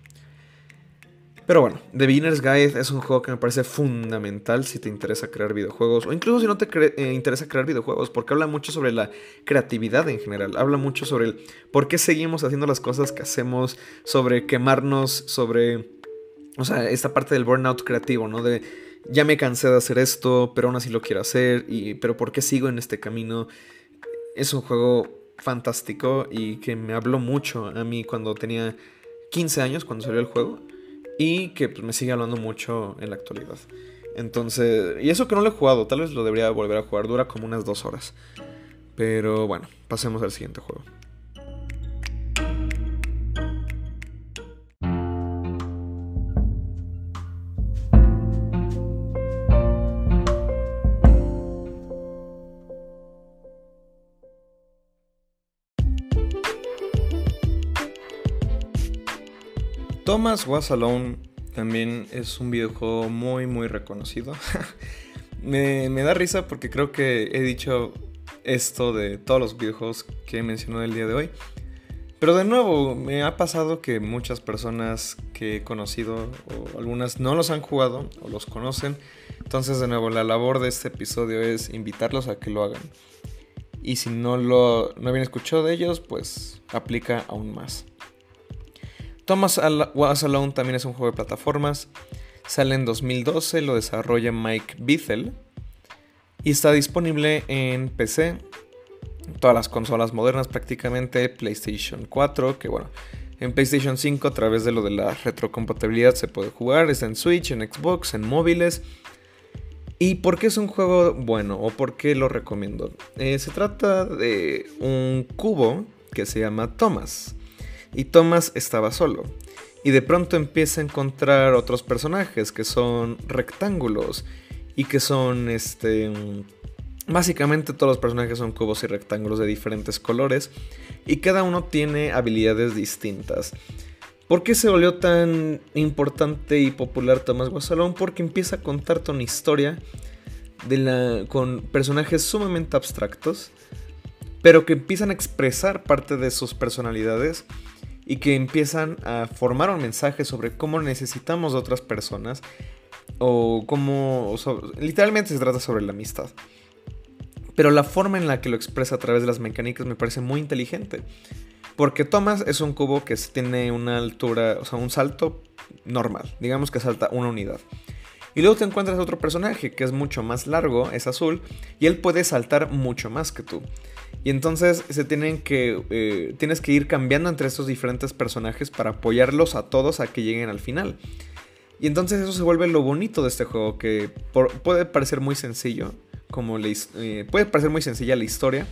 Pero bueno, The Beginner's Guide es un juego que me parece fundamental si te interesa crear videojuegos, o incluso si no te interesa crear videojuegos, porque habla mucho sobre la creatividad en general, habla mucho sobre el por qué seguimos haciendo las cosas que hacemos, sobre quemarnos, sobre, o sea, esta parte del burnout creativo, ¿no? De ya me cansé de hacer esto, pero aún así lo quiero hacer, pero ¿por qué sigo en este camino? Es un juego fantástico y que me habló mucho a mí cuando tenía 15 años, cuando salió el juego. Y que pues, me sigue hablando mucho en la actualidad. Entonces, y eso que no lo he jugado, tal vez lo debería volver a jugar, dura como unas 2 horas. Pero bueno, pasemos al siguiente juego. Thomas Was Alone también es un videojuego muy reconocido. me da risa porque creo que he dicho esto de todos los videojuegos que he mencionado el día de hoy. Pero de nuevo, me ha pasado que muchas personas que he conocido, o algunas no los han jugado o los conocen. Entonces de nuevo, la labor de este episodio es invitarlos a que lo hagan. Y si no habían escuchado de ellos, pues aplica aún más. Thomas Was Alone también es un juego de plataformas. Sale en 2012, lo desarrolla Mike Bithell. Y está disponible en PC, todas las consolas modernas prácticamente, PlayStation 4, que bueno, en PlayStation 5 a través de lo de la retrocompatibilidad se puede jugar. Está en Switch, en Xbox, en móviles. ¿Y por qué es un juego bueno o por qué lo recomiendo? Se trata de un cubo que se llama Thomas. Y Thomas estaba solo. Y de pronto empieza a encontrar otros personajes que son rectángulos. Y que son básicamente todos los personajes son cubos y rectángulos de diferentes colores. Y cada uno tiene habilidades distintas. ¿Por qué se volvió tan importante y popular Thomas Was Alone? Porque empieza a contarte una historia con personajes sumamente abstractos, pero que empiezan a expresar parte de sus personalidades y que empiezan a formar un mensaje sobre cómo necesitamos de otras personas o cómo... literalmente se trata sobre la amistad. Pero la forma en la que lo expresa a través de las mecánicas me parece muy inteligente. Porque Thomas es un cubo que tiene una altura, o sea, un salto normal. Digamos que salta una unidad. Y luego te encuentras otro personaje que es mucho más largo, es azul, y él puede saltar mucho más que tú. Y entonces tienes que ir cambiando entre estos diferentes personajes para apoyarlos a todos a que lleguen al final. Y entonces eso se vuelve lo bonito de este juego, que puede parecer muy sencillo, puede parecer muy sencilla la historia.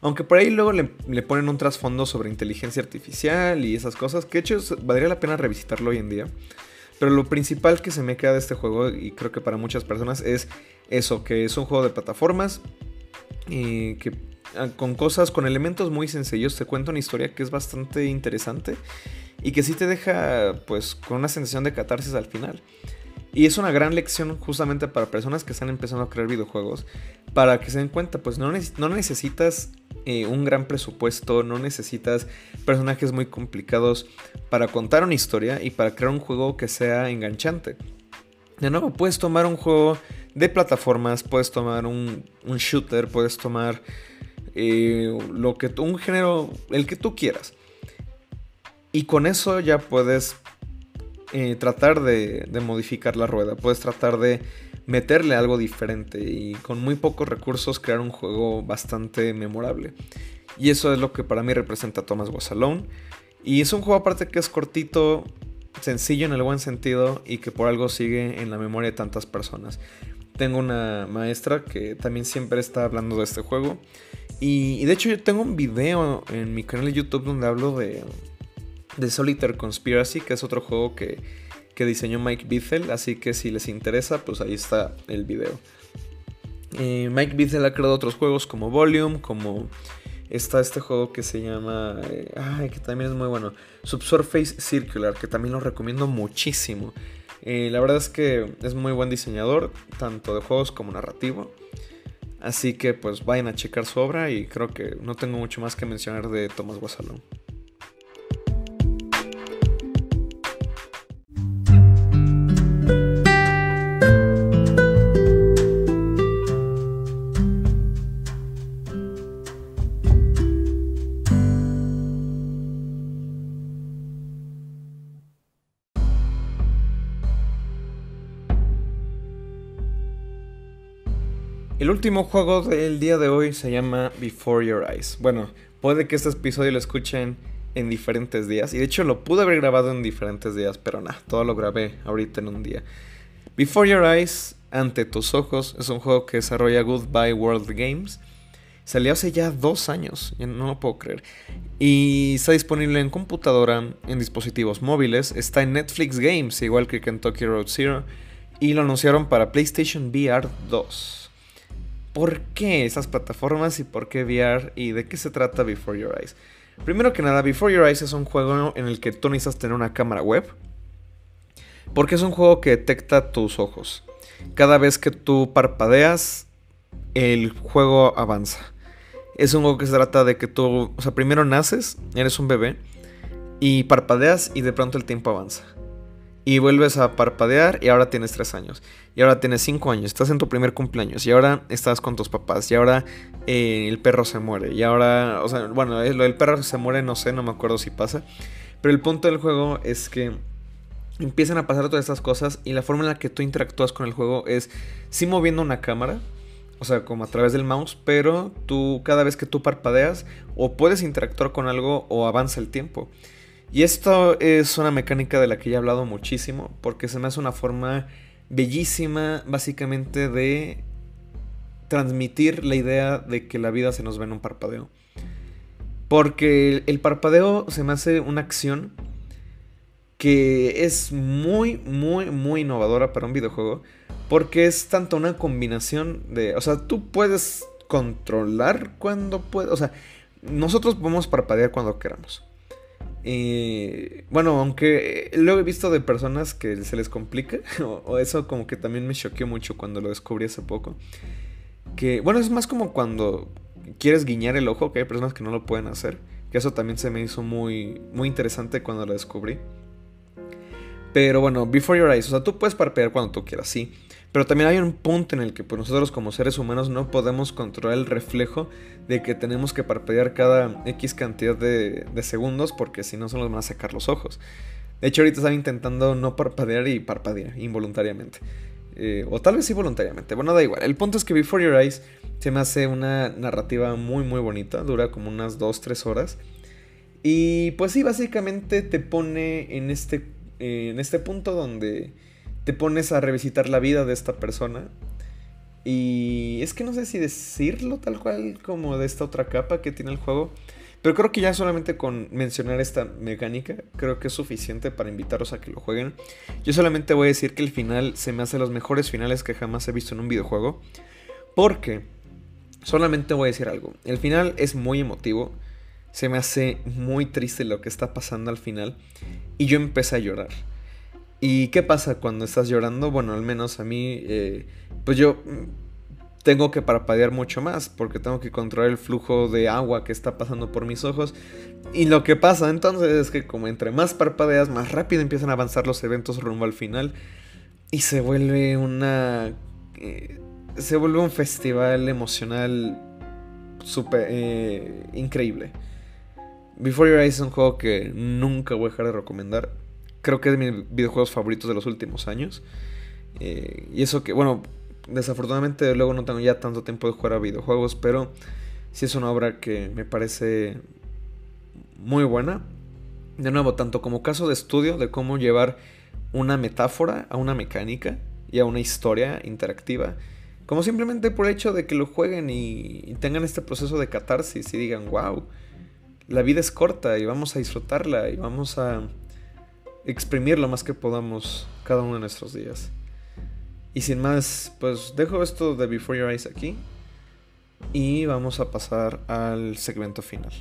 Aunque por ahí luego le ponen un trasfondo sobre inteligencia artificial y esas cosas, que de hecho valdría la pena revisitarlo hoy en día. Pero lo principal que se me queda de este juego, y creo que para muchas personas, es eso, que es un juego de plataformas que con elementos muy sencillos te cuenta una historia que es bastante interesante y que sí te deja pues con una sensación de catarsis al final. Y es una gran lección justamente para personas que están empezando a crear videojuegos, para que se den cuenta, pues no necesitas un gran presupuesto, no necesitas personajes muy complicados para contar una historia y para crear un juego que sea enganchante. De nuevo, puedes tomar un juego de plataformas, puedes tomar un shooter, puedes tomar un género, el que tú quieras. Y con eso ya puedes tratar de modificar la rueda, puedes tratar de meterle algo diferente y con muy pocos recursos crear un juego bastante memorable. Y eso es lo que para mí representa Thomas Was Alone. Y es un juego aparte que es cortito, sencillo en el buen sentido y que por algo sigue en la memoria de tantas personas. Tengo una maestra que también siempre está hablando de este juego. Y de hecho yo tengo un video en mi canal de YouTube donde hablo de Solitaire Conspiracy, que es otro juego que diseñó Mike Bithell, así que si les interesa, pues ahí está el video. Mike Bithell ha creado otros juegos como Volume, como está este juego que se llama, que también es muy bueno, Subsurface Circular, que también lo recomiendo muchísimo. La verdad es que es muy buen diseñador, tanto de juegos como narrativo. Así que pues vayan a checar su obra y creo que no tengo mucho más que mencionar de Thomas Was Alone. El último juego del día de hoy se llama Before Your Eyes. Bueno, puede que este episodio lo escuchen en diferentes días. Y de hecho lo pude haber grabado en diferentes días, pero nada, todo lo grabé ahorita en un día. Before Your Eyes, Ante tus ojos, es un juego que desarrolla Goodbye World Games. Salió hace ya 2 años, no lo puedo creer. Y está disponible en computadora, en dispositivos móviles. Está en Netflix Games, igual que Kentucky Road Zero. Y lo anunciaron para PlayStation VR 2. ¿Por qué esas plataformas y por qué VR y de qué se trata Before Your Eyes? Primero que nada, Before Your Eyes es un juego en el que tú necesitas tener una cámara web, porque es un juego que detecta tus ojos. Cada vez que tú parpadeas, el juego avanza. Es un juego que se trata de que tú, o sea, primero naces, eres un bebé, y parpadeas y de pronto el tiempo avanza. Y vuelves a parpadear y ahora tienes 3 años. Y ahora tienes 5 años. Estás en tu primer cumpleaños. Y ahora estás con tus papás. Y ahora el perro se muere. Y ahora, o sea, bueno, lo del perro se muere, no sé, no me acuerdo si pasa. Pero el punto del juego es que empiezan a pasar todas estas cosas. Y la forma en la que tú interactúas con el juego es sí moviendo una cámara. O sea, como a través del mouse. Pero tú, cada vez que tú parpadeas, o puedes interactuar con algo o avanza el tiempo. Y esto es una mecánica de la que ya he hablado muchísimo, porque se me hace una forma bellísima, básicamente, de transmitir la idea de que la vida se nos ve en un parpadeo. Porque el parpadeo se me hace una acción que es muy, muy, muy innovadora para un videojuego, porque es tanto una combinación de... O sea, tú puedes controlar cuando puedes... O sea, nosotros podemos parpadear cuando queramos. Bueno, aunque luego he visto de personas que se les complica, o eso como que también me choqueó mucho cuando lo descubrí hace poco. Que, bueno, es más como cuando quieres guiñar el ojo, que hay personas que no lo pueden hacer. Que eso también se me hizo muy, muy interesante cuando lo descubrí. Pero bueno, Before Your Eyes, o sea, tú puedes parpadear cuando tú quieras, sí. Pero también hay un punto en el que pues, nosotros como seres humanos no podemos controlar el reflejo de que tenemos que parpadear cada X cantidad de segundos porque si no se nos van a secar los ojos. De hecho, ahorita estaba intentando no parpadear y parpadear involuntariamente. O tal vez sí voluntariamente. Bueno, da igual. El punto es que Before Your Eyes se me hace una narrativa muy muy bonita. Dura como unas 2-3 horas. Y pues sí, básicamente te pone en este punto donde te pones a revisitar la vida de esta persona. Y es que no sé si decirlo tal cual como de esta otra capa que tiene el juego. Pero creo que ya solamente con mencionar esta mecánica, creo que es suficiente para invitarlos a que lo jueguen. Yo solamente voy a decir que el final se me hace los mejores finales que jamás he visto en un videojuego. Porque solamente voy a decir algo. El final es muy emotivo. Se me hace muy triste lo que está pasando al final. Y yo empecé a llorar. ¿Y qué pasa cuando estás llorando? Bueno, al menos a mí, pues yo tengo que parpadear mucho más porque tengo que controlar el flujo de agua que está pasando por mis ojos. Y lo que pasa entonces es que como entre más parpadeas, más rápido empiezan a avanzar los eventos rumbo al final. Y se vuelve se vuelve un festival emocional súper increíble. Before Your Eyes es un juego que nunca voy a dejar de recomendar. Creo que es de mis videojuegos favoritos de los últimos años. Y eso que, bueno, desafortunadamente luego no tengo ya tanto tiempo de jugar a videojuegos, pero sí es una obra que me parece muy buena. De nuevo, tanto como caso de estudio de cómo llevar una metáfora a una mecánica y a una historia interactiva, como simplemente por el hecho de que lo jueguen y tengan este proceso de catarsis y digan, wow, la vida es corta y vamos a disfrutarla y vamos a exprimir lo más que podamos cada uno de nuestros días. Y sin más, pues dejo esto de Before Your Eyes aquí y vamos a pasar al segmento final.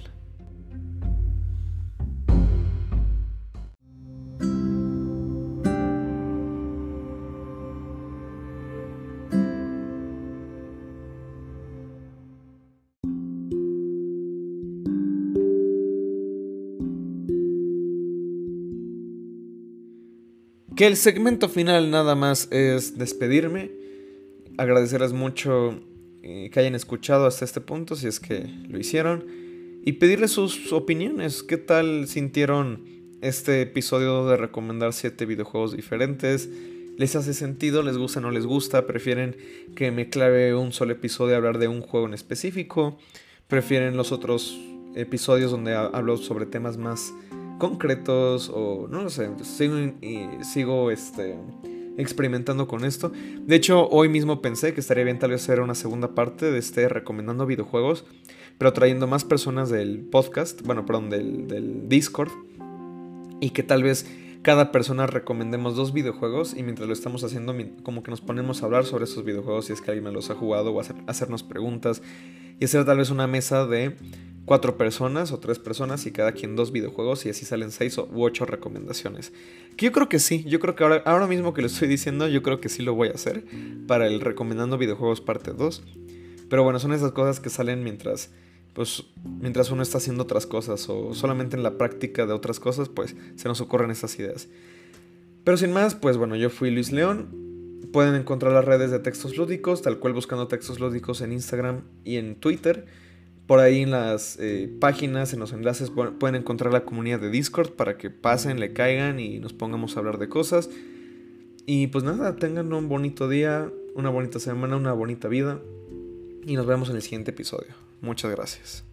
Que el segmento final nada más es despedirme, agradecerles mucho que hayan escuchado hasta este punto, si es que lo hicieron, y pedirles sus opiniones. ¿Qué tal sintieron este episodio de recomendar 7 videojuegos diferentes? ¿Les hace sentido? ¿Les gusta? ¿No les gusta? ¿Prefieren que me clave un solo episodio a hablar de un juego en específico? ¿Prefieren los otros episodios donde hablo sobre temas más concretos? O no lo sé, sigo experimentando con esto. De hecho, hoy mismo pensé que estaría bien tal vez hacer una segunda parte de recomendando videojuegos, pero trayendo más personas del podcast, bueno, perdón, del Discord, y que tal vez cada persona recomendemos 2 videojuegos y mientras lo estamos haciendo como que nos ponemos a hablar sobre esos videojuegos si es que alguien me los ha jugado o hacernos preguntas y hacer tal vez una mesa de 4 personas o 3 personas y cada quien 2 videojuegos y así salen 6 u 8 recomendaciones. Que yo creo que sí, yo creo que ahora mismo que lo estoy diciendo, yo creo que sí lo voy a hacer para el recomendando videojuegos parte 2. Pero bueno, son esas cosas que salen mientras uno está haciendo otras cosas o solamente en la práctica de otras cosas, pues se nos ocurren estas ideas. Pero sin más, pues bueno, yo fui Luis León. Pueden encontrar las redes de Textos Lúdicos, tal cual buscando Textos Lúdicos en Instagram y en Twitter. Por ahí en las páginas, en los enlaces, pueden encontrar la comunidad de Discord para que pasen, le caigan y nos pongamos a hablar de cosas. Y pues nada, tengan un bonito día, una bonita semana, una bonita vida. Y nos vemos en el siguiente episodio. Muchas gracias.